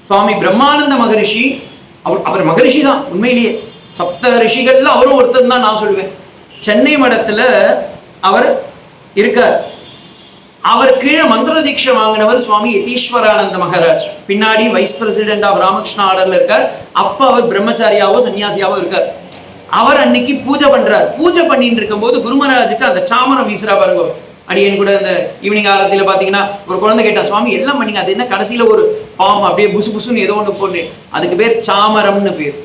சுவாமி பிரம்மானந்த மகரிஷி, அவர் மகரிஷி தான் உண்மையிலேயே, சப்த ரிஷிகள்ல அவரும் ஒருத்தர் தான் நான் சொல்லுவேன். சென்னை மடத்துல அவர் இருக்கார். அவர் கீழே மந்திர தீட்சை வாங்கினவர் சுவாமி யதீஸ்வரானந்த மகாராஜ். பின்னாடி வைஸ் பிரசிடென்ட் ஆஃப் ராமகிருஷ்ண ஆர்டர்ல இருக்கார். அப்ப அவர் பிரம்மச்சாரியாவோ சன்னியாசியாவோ இருக்கார். அவர் அன்னைக்கு பூஜை பண்றார். பூஜை பண்ணிட்டு இருக்கும் போது குருமராஜுக்கு அந்த சாமரம் வீசுறா பாருங்க. அடியன் கூட இந்த ஈவினிங் ஆரத்தில பாத்தீங்கன்னா ஒரு குழந்தை கேட்டா, சுவாமி எல்லாம் பண்ணீங்க, அது என்ன கடைசியில ஒரு பாம் அப்படியே புசு புசுன்னு ஏதோ ஒண்ணு போடுறேன், அதுக்கு பேர் சாமரம்னு பேர்.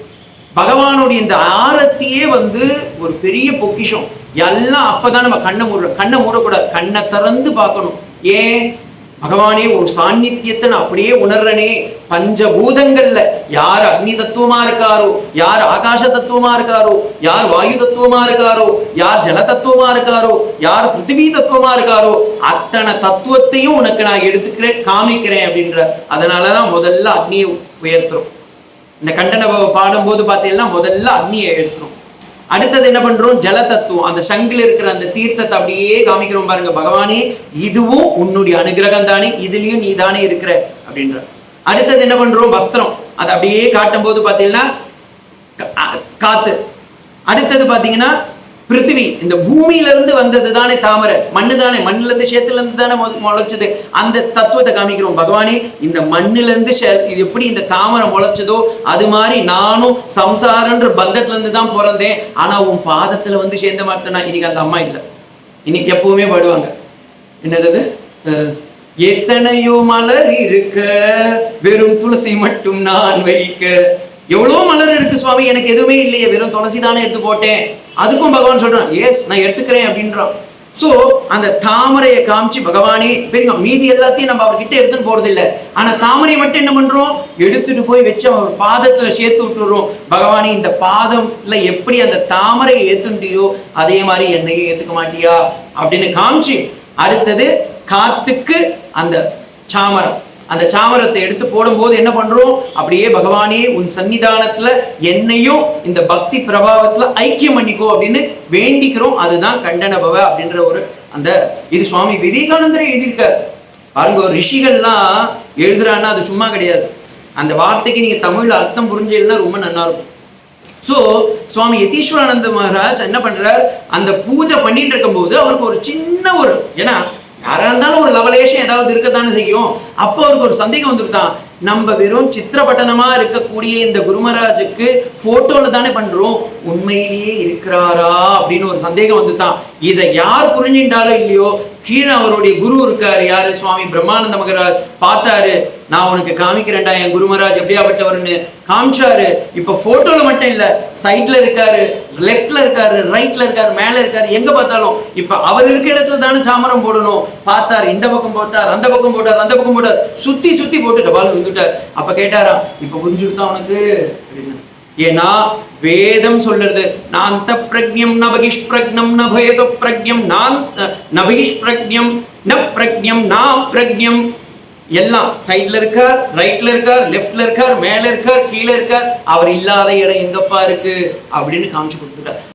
பகவானுடைய இந்த ஆரத்தியே ஒரு பெரிய பொக்கிஷம். எல்லாம் அப்பதான் நம்ம கண்ணை மூடக்கூடாது, கண்ணை திறந்து பார்க்கணும். ஏன்? பகவானே ஒரு சாநித்தியத்தை நான் அப்படியே உணர்றனே. பஞ்சபூதங்கள்ல யார் அக்னி தத்துவமா இருக்காரோ, யார் ஆகாச தத்துவமா இருக்காரோ, யார் வாயு தத்துவமா இருக்காரோ, யார் ஜல தத்துவமா இருக்காரோ, யார் பிருத்திவி தத்துவமா இருக்காரோ, அத்தனை தத்துவத்தையும் உனக்கு நான் எடுத்துக்கிறேன், காமிக்கிறேன் அப்படின்ற. அதனாலதான் முதல்ல அக்னியை உயர்த்துறோம். இந்த கண்டன பாடும்போது பார்த்தீங்கன்னா முதல்ல அக்னியை எடுத்துரும். அடுத்தது என்ன பண்றோம்? ஜல தத்துவம், அந்த சங்கில் இருக்கிற அந்த தீர்த்தத்தை அப்படியே காமிக்கிறோம் பாருங்க. பகவானே இதுவும் உன்னுடைய அனுகிரகம் தானே, இதுலயும் நீ தானே இருக்கிற அப்படின்ற. அடுத்தது என்ன பண்றோம்? வஸ்திரம், அதை அப்படியே காட்டும் போது பாத்தீங்கன்னா காத்து. அடுத்தது பாத்தீங்கன்னா பிருத்திவி, இந்த பூமியில இருந்து வந்தது தானே தாமரை, மண்ணு தானே, மண்ணுல இருந்து சேத்துல இருந்து தானே முளைச்சது. அந்த தத்துவத்தை காமிக்கிறோம். பகவானே இந்த மண்ணுல இருந்து இது எப்படி இந்த தாமரை முளைச்சதோ அது மாதிரி நானும் சம்சாரன்ற பந்தத்துல இருந்து தான் பிறந்தேன். ஆனா உன் பாதத்துல சேர்ந்த மாட்டேனா. இன்னைக்கு அந்த அம்மா இல்லை, இன்னைக்கு எப்பவுமே பாடுவாங்க, என்னது, எத்தனையோ மலர் இருக்க வெறும் துளசி மட்டும் நான் வைக்க. எவ்வளவு மலர் இருக்கு சுவாமி, எனக்கு எதுவுமே இல்லையே, வெறும் துளசி தானே எடுத்து போட்டேன். அதுக்கும் பகவான் சொல்றான், எஸ் நான் எடுத்துக்கிறேன் அப்படின்றான். சோ அந்த தாமரையை காமிச்சு பகவானே பெருங்க, மீதி எல்லாத்தையும் நம்ம அவர்கிட்ட எடுத்துட்டு போறது இல்லை. ஆனா தாமரையை மட்டும் என்ன பண்றோம்? எடுத்துட்டு போய் வச்சு அவர் பாதத்துல சேர்த்து விட்டுறோம். பகவானே இந்த பாதத்துல எப்படி அந்த தாமரையை ஏத்துட்டியோ அதே மாதிரி என்னையும் ஏத்துக்க மாட்டியா அப்படின்னு காமிச்சு, அடுத்தது காத்துக்கு அந்த சாமரம், அந்த சாமரத்தை எடுத்து போடும்போது என்ன பண்றோம்? அப்படியே பகவானே உன் சன்னிதானத்துல என்னையும் இந்த பக்தி பிரபாவத்துல ஐக்கியம் பண்ணிக்கோ அப்படின்னு வேண்டிக்கிறோம். அதுதான் கண்டனபவ அப்படின்ற ஒரு அந்த இது சுவாமி விவேகானந்தரே எழுதியிருக்கார் பாருங்க. ஒரு ரிஷிகள்லாம் எழுதுறான்னா அது சும்மா கிடையாது. அந்த வார்த்தைக்கு நீங்க தமிழ்ல அர்த்தம் புரிஞ்சீங்கன்னா ரொம்ப நல்லா இருக்கும். சோ சுவாமி யதீஸ்வரானந்த மகாராஜ் என்ன பண்றார்? அந்த பூஜை பண்ணிட்டு இருக்கும் போது அவருக்கு ஒரு சின்ன ஏன்னா யாரா இருந்தாலும் ஒரு லவலேஷம் ஏதாவது இருக்கத்தானே செய்யும். அப்போ அவருக்கு ஒரு சந்தேகம் வந்துருதான், நம்ம வெறும் சித்திரப்பட்டனமா இருக்கக்கூடிய இந்த குருமராஜுக்கு போட்டோல தானே பண்றோம், உண்மையிலேயே இருக்கிறாரா அப்படின்னு ஒரு சந்தேகம் வந்துதான். இதை யார் புரிஞ்சுட்டாலும் இல்லையோ, கீழே அவருடைய குரு இருக்காரு, யாரு? சுவாமி பிரம்மானந்த மகராஜ் பார்த்தாரு, நான் உனக்கு காமிக்கிறேன்டா என் குருமராஜ் எப்படியாப்பட்டவர்னு காமிச்சாரு. இப்ப போட்டோல மட்டும் இல்ல, சைட்ல இருக்காரு, லெஃப்ட்ல இருக்காரு, ரைட்ல இருக்காரு, மேல இருக்காரு, எங்க பார்த்தாலும். இப்ப அவர் இருக்க இடத்துல தானே சாமரம் போடணும். பார்த்தாரு, இந்த பக்கம் போட்டார், அந்த பக்கம் போட்டார், அந்த பக்கம் போட்டார், சுத்தி சுத்தி போட்டு டபால் வந்துட்டார். அப்ப கேட்டாரா, இப்ப புரிஞ்சுட்டா உனக்கு அப்படின்னு. ஏன்னா வேதம் சொல்றது, நான் பிரக்ஞம் ந பகிஷ் பிரக்ஞம் ந பயத பிரக்ஞம், நான் ந பகிஷ் பிரக்ஞம் ந பிரக்ஞம் நா பிரக்ஞம். எல்லாம் சைட்ல இருக்கார், ரைட்ல இருக்கார், லெஃப்ட்ல இருக்கார், மேல இருக்கார், கீழே இருக்கார். அவர் இல்லாத இடம் எங்கப்பா இருக்கு அப்படின்னு காமிச்சு கொடுத்துட்டார்.